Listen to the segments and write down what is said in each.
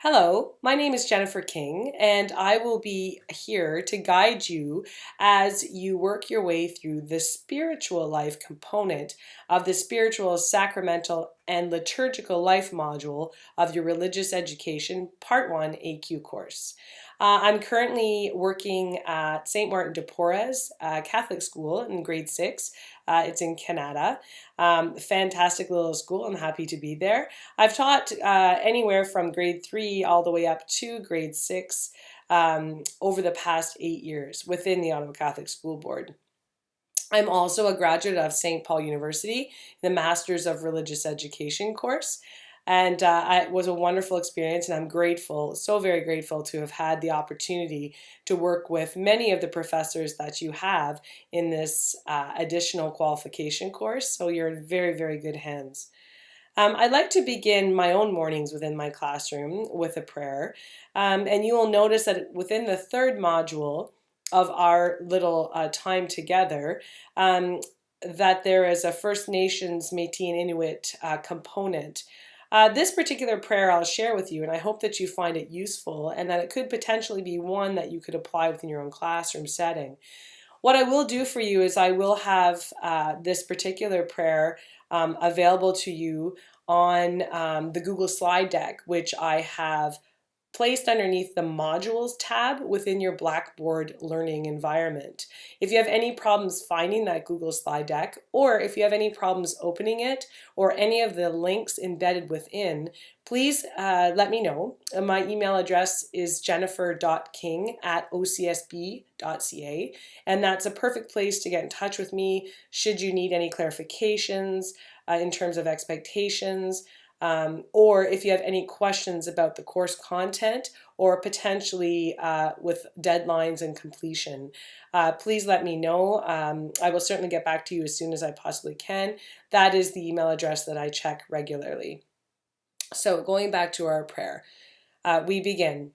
Hello, my name is Jennifer King, and I will be here to guide you as you work your way through the spiritual life component of the spiritual, sacramental, and liturgical life module of your religious education Part 1 AQ course. I'm currently working at St. Martin de Porres Catholic School in grade 6. It's in Canada. Fantastic little school. I'm happy to be there. I've taught anywhere from grade 3 all the way up to grade 6 over the past 8 years within the Ottawa Catholic School Board. I'm also a graduate of St. Paul University, the Masters of Religious Education course. And it was a wonderful experience, and I'm grateful, so very grateful to have had the opportunity to work with many of the professors that you have in this additional qualification course. So you're in very, very good hands. I'd like to begin my own mornings within my classroom with a prayer. And you will notice that within the third module of our little time together, that there is a First Nations, Métis, and Inuit component. This particular prayer I'll share with you, and I hope that you find it useful and that it could potentially be one that you could apply within your own classroom setting. What I will do for you is I will have this particular prayer available to you on the Google slide deck, which I have placed underneath the modules tab within your Blackboard learning environment. If you have any problems finding that Google slide deck, or if you have any problems opening it, or any of the links embedded within, please let me know. My email address is jennifer.king@ocsb.ca, and that's a perfect place to get in touch with me should you need any clarifications in terms of expectations, or if you have any questions about the course content or potentially with deadlines and completion. Please let me know. I will certainly get back to you as soon as I possibly can. That is the email address that I check regularly. So going back to our prayer, we begin.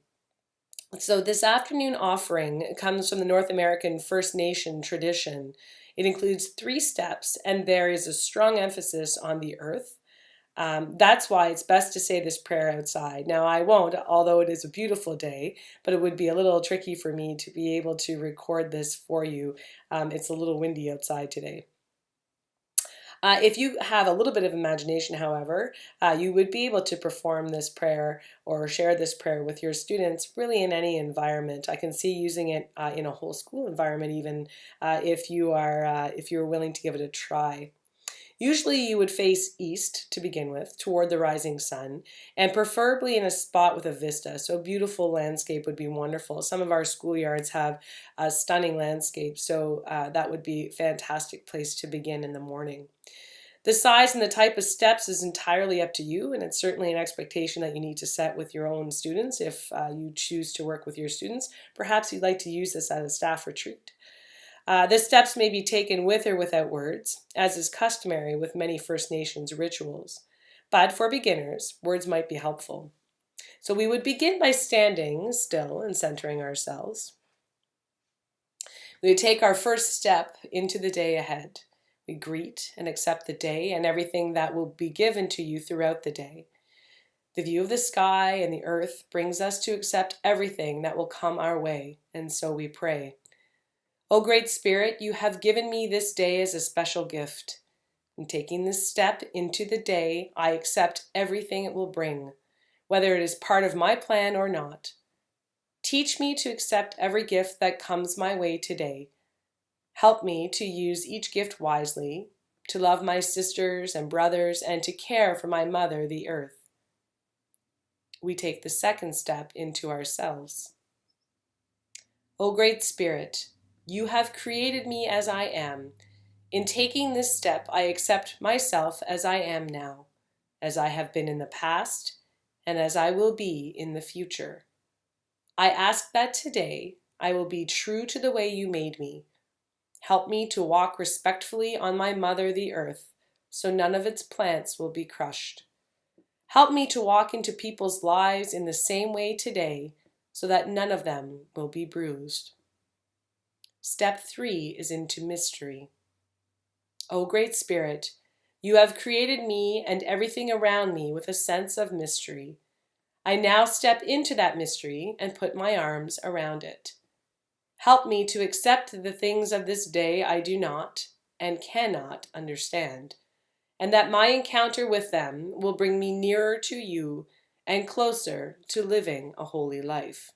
So this afternoon offering comes from the North American First Nation tradition. It includes 3 steps, and there is a strong emphasis on the earth. That's why it's best to say this prayer outside. Now, I won't, although it is a beautiful day, but it would be a little tricky for me to be able to record this for you. It's a little windy outside today. If you have a little bit of imagination, however, you would be able to perform this prayer or share this prayer with your students really in any environment. I can see using it in a whole school environment even if you're willing to give it a try. Usually you would face east to begin with, toward the rising sun, and preferably in a spot with a vista. So a beautiful landscape would be wonderful. Some of our schoolyards have a stunning landscape, so that would be a fantastic place to begin in the morning. The size and the type of steps is entirely up to you, and it's certainly an expectation that you need to set with your own students if you choose to work with your students. Perhaps you'd like to use this as a staff retreat. The steps may be taken with or without words, as is customary with many First Nations rituals. But for beginners, words might be helpful. So we would begin by standing still and centering ourselves. We would take our first step into the day ahead. We greet and accept the day and everything that will be given to you throughout the day. The view of the sky and the earth brings us to accept everything that will come our way, and so we pray. O Great Spirit, you have given me this day as a special gift. In taking this step into the day, I accept everything it will bring, whether it is part of my plan or not. Teach me to accept every gift that comes my way today. Help me to use each gift wisely, to love my sisters and brothers, and to care for my mother, the earth. We take the second step into ourselves. O Great Spirit, you have created me as I am. In taking this step, I accept myself as I am now, as I have been in the past, and as I will be in the future. I ask that today I will be true to the way you made me. Help me to walk respectfully on my mother, the earth, so none of its plants will be crushed. Help me to walk into people's lives in the same way today, so that none of them will be bruised. Step 3 is into mystery. O Great Spirit, you have created me and everything around me with a sense of mystery. I now step into that mystery and put my arms around it. Help me to accept the things of this day I do not and cannot understand, and that my encounter with them will bring me nearer to you and closer to living a holy life.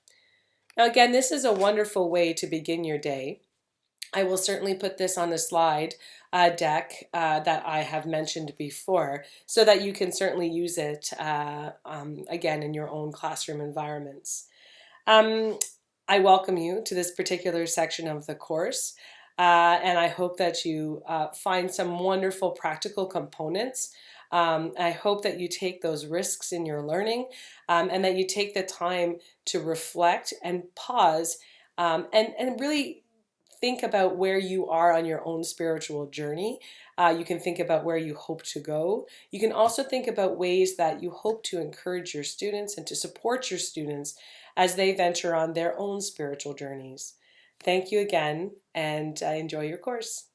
Now, again, this is a wonderful way to begin your day. I will certainly put this on the slide deck that I have mentioned before so that you can certainly use it again in your own classroom environments. I welcome you to this particular section of the course, and I hope that you find some wonderful practical components. I hope that you take those risks in your learning and that you take the time to reflect and pause and really think about where you are on your own spiritual journey. You can think about where you hope to go. You can also think about ways that you hope to encourage your students and to support your students as they venture on their own spiritual journeys. Thank you again, and enjoy your course.